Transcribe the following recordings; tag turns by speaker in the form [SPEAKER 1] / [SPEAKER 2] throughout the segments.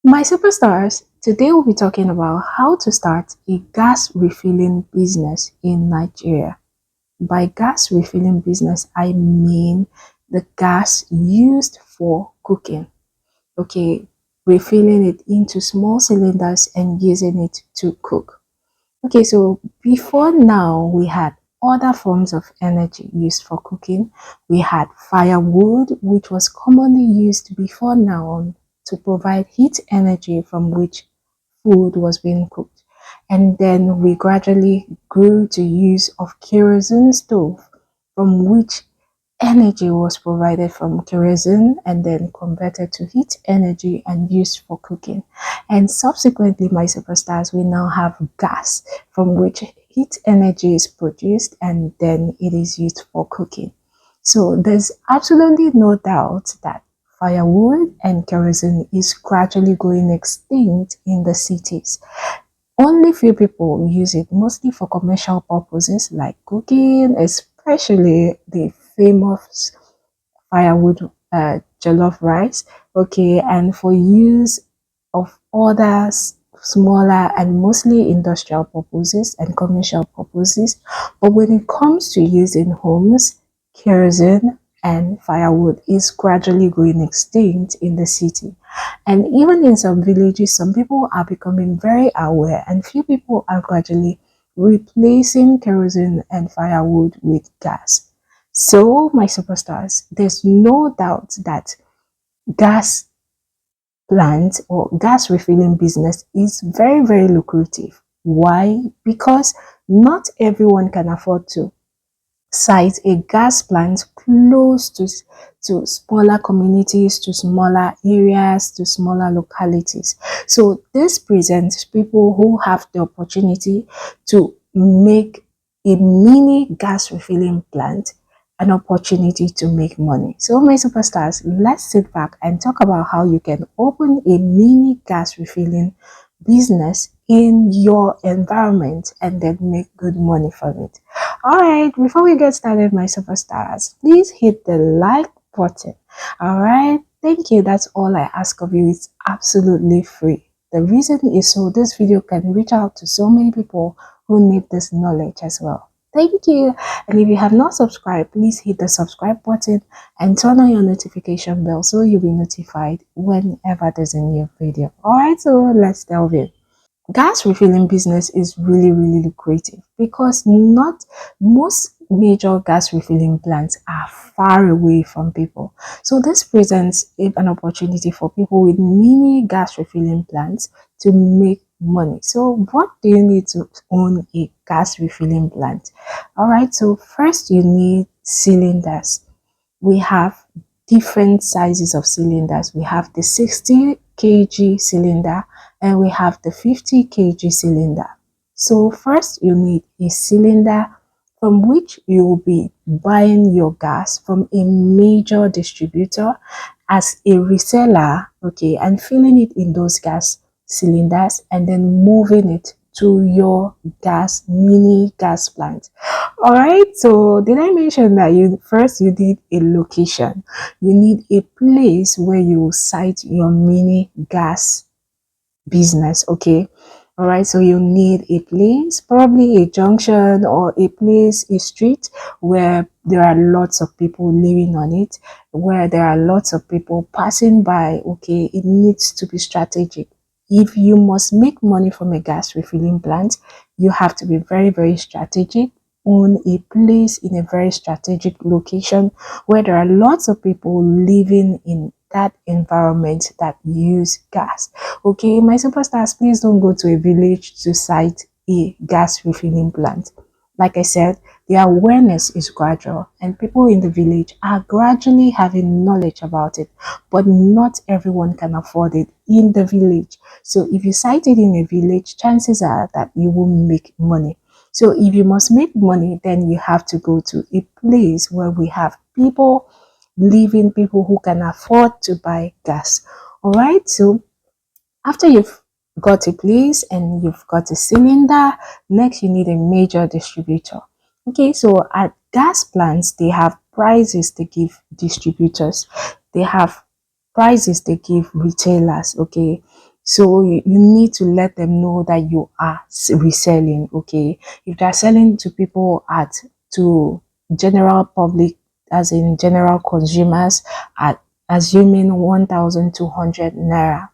[SPEAKER 1] My superstars, today we'll be talking about how to start a gas refilling business in Nigeria. By gas refilling business, I mean the gas used for cooking. Okay, refilling it into small cylinders and using it to cook. Okay, so before now, we had other forms of energy used for cooking. We had firewood, which was commonly used before now to provide heat energy from which food was being cooked. And then we gradually grew to use of kerosene stove, from which energy was provided from kerosene and then converted to heat energy and used for cooking. And subsequently, my superstars, we now have gas from which heat energy is produced and then it is used for cooking. So there's absolutely no doubt that firewood and kerosene is gradually going extinct in the cities. Only few people use it, mostly for commercial purposes like cooking, especially the famous firewood jollof rice. Okay, and for use of others smaller and mostly industrial purposes and commercial purposes. But when it comes to use in homes, kerosene and firewood is gradually going extinct in the city. And even in some villages, some people are becoming very aware, and few people are gradually replacing kerosene and firewood with gas. So, my superstars, there's no doubt that gas plant or gas refilling business is very, very lucrative. Why? Because not everyone can afford to site a gas plant close to smaller communities, to smaller areas, to smaller localities. So this presents people who have the opportunity to make a mini gas refilling plant an opportunity to make money. So my superstars, let's sit back and talk about how you can open a mini gas refilling business in your environment and then make good money from it. All right, before we get started, my superstars, please hit the like button. All right, thank you. That's all I ask of you. It's absolutely free. The reason is so this video can reach out to so many people who need this knowledge as well. Thank you. And if you have not subscribed, please hit the subscribe button and turn on your notification bell so you'll be notified whenever there's a new video. All right, so let's delve in. Gas refilling business is really lucrative because not most major gas refilling plants are far away from people. So this presents an opportunity for people with mini gas refilling plants to make money. So what do you need to own a gas refilling plant? All right, so first you need cylinders. We have different sizes of cylinders. We have the 60 kg cylinder and we have the 50 kg cylinder. So first you need a cylinder from which you will be buying your gas from a major distributor as a reseller, okay, and filling it in those gas cylinders and then moving it to your mini gas plant. All right, so did I mention that you need a location? You need a place where you site your mini gas business, okay? All right, so you need a place, probably a junction or a place, a street where there are lots of people living on it, where there are lots of people passing by. Okay, it needs to be strategic. If you must make money from a gas refilling plant, you have to be very strategic. Own a place in a very strategic location where there are lots of people living in that environment that use gas. Okay, my superstars, please don't go to a village to site a gas refilling plant. Like I said, the awareness is gradual and people in the village are gradually having knowledge about it, but not everyone can afford it in the village. So if you site it in a village, chances are that you will make money. So if you must make money, then you have to go to a place where we have people living, people who can afford to buy gas. All right, so after you've got a place and you've got a cylinder, next you need a major distributor. Okay, so at gas plants, they have prices they give distributors. They have prices they give retailers. Okay, So you need to let them know that you are reselling. Okay, if they're selling to people at to general public, as in general consumers, at assuming 1,200 naira,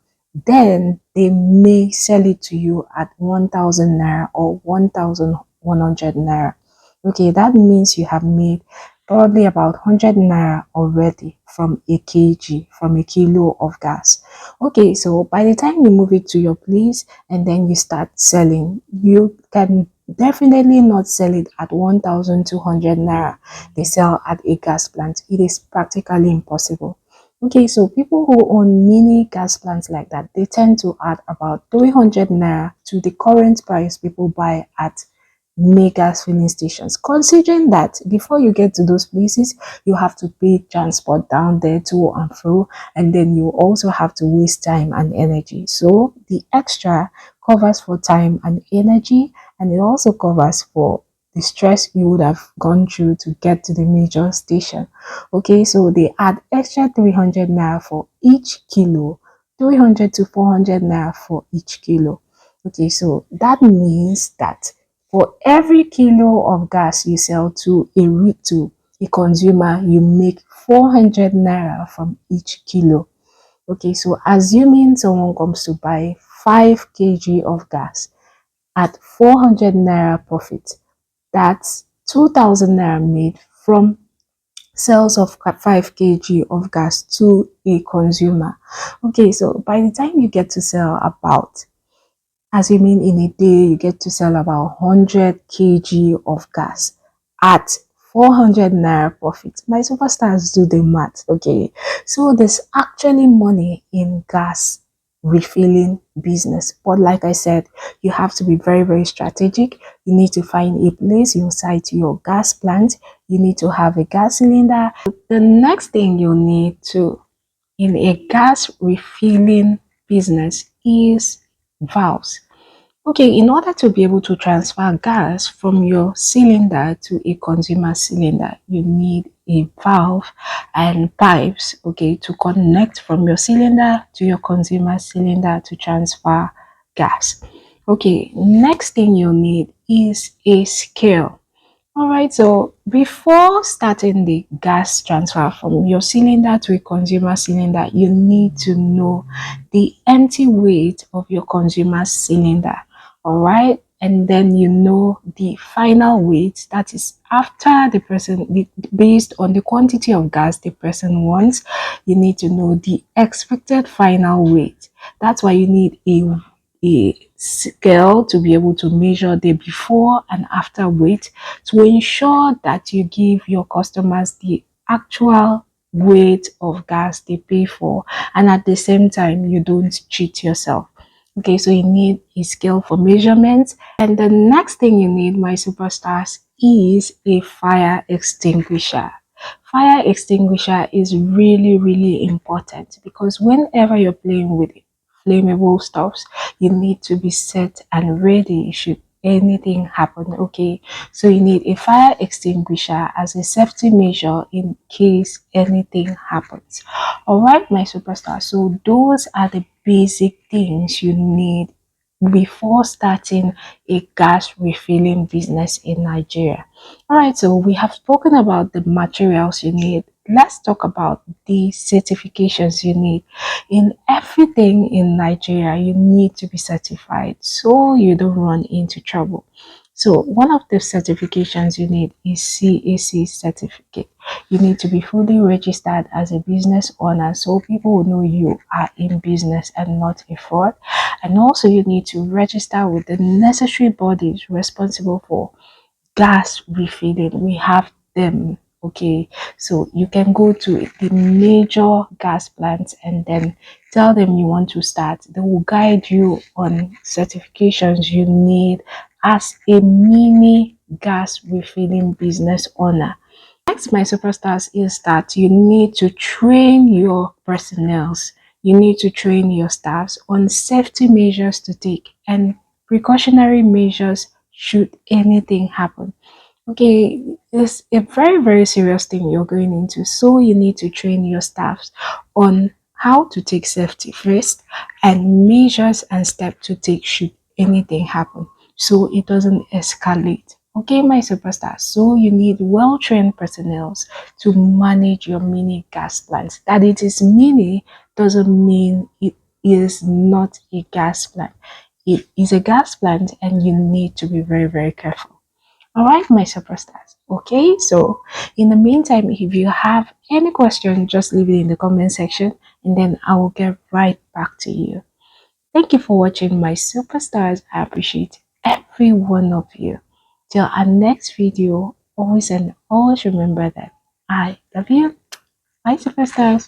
[SPEAKER 1] then they may sell it to you at 1,000 naira or 1,100 naira. Okay, that means you have made probably about 100 naira already from a kg, from a kilo of gas. Okay, so by the time you move it to your place and then you start selling, you can definitely not sell it at 1,200 naira they sell at a gas plant. It is practically impossible. Okay, so people who own mini gas plants like that, they tend to add about 300 naira to the current price people buy at mega filling stations. Considering that before you get to those places, you have to pay transport down there to and fro, and then you also have to waste time and energy. So the extra covers for time and energy, and it also covers for the stress you would have gone through to get to the major station. Okay, so they add extra 300 naira for each kilo, 300 to 400 naira for each kilo. Okay, so that means that for every kilo of gas you sell to a consumer, you make 400 naira from each kilo. Okay, so assuming someone comes to buy 5 kg of gas at 400 naira profit, that's 2,000 naira made from sales of 5 kg of gas to a consumer. Okay, so by the time you get to sell about, assuming in a day you get to sell about 100 kg of gas at 400 naira profit. My superstars, do the math. Okay, so there's actually money in gas refilling business, but like I said, you have to be very, very strategic. You need to find a place, you site your gas plant, you need to have a gas cylinder. The next thing you need to in a gas refilling business is valves. Okay, in order to be able to transfer gas from your cylinder to a consumer cylinder, you need a valve and pipes, okay, to connect from your cylinder to your consumer cylinder to transfer gas. Okay, next thing you need is a scale. All right, so before starting the gas transfer from your cylinder to a consumer cylinder, you need to know the empty weight of your consumer cylinder. All right, and then you know the final weight, that is after based on the quantity of gas the person wants, you need to know the expected final weight. That's why you need a scale to be able to measure the before and after weight to ensure that you give your customers the actual weight of gas they pay for, and at the same time you don't cheat yourself. Okay, so you need a scale for measurements, and the next thing you need, my superstars, is a fire extinguisher. Fire extinguisher is really, really important because whenever you're playing with flammable stuffs, you need to be set and ready should anything happen. Okay, so you need a fire extinguisher as a safety measure in case anything happens. All right, my superstar, so those are the basic things you need before starting a gas refilling business in Nigeria. All right, so we have spoken about the materials you need. Let's talk about the certifications you need. In everything in Nigeria, you need to be certified so you don't run into trouble. So one of the certifications you need is CAC certificate. You need to be fully registered as a business owner so people will know you are in business and not a fraud. And also you need to register with the necessary bodies responsible for gas refilling. We have them. Okay, so you can go to the major gas plants and then tell them you want to start. They will guide you on certifications you need as a mini gas refilling business owner. Next, my superstars, is that you need to train your personnels. You need to train your staffs on safety measures to take and precautionary measures should anything happen. Okay, it's a very, very serious thing you're going into. So you need to train your staffs on how to take safety first, and measures and steps to take should anything happen so it doesn't escalate. Okay, my superstars. So you need well-trained personnel to manage your mini gas plants. That it is mini doesn't mean it is not a gas plant. It is a gas plant and you need to be very, very careful. All right, my superstars. Okay, so in the meantime, if you have any question, just leave it in the comment section and then I will get right back to you. Thank you for watching, my superstars. I appreciate every one of you. Till our next video, always and always remember that I love you, my superstars.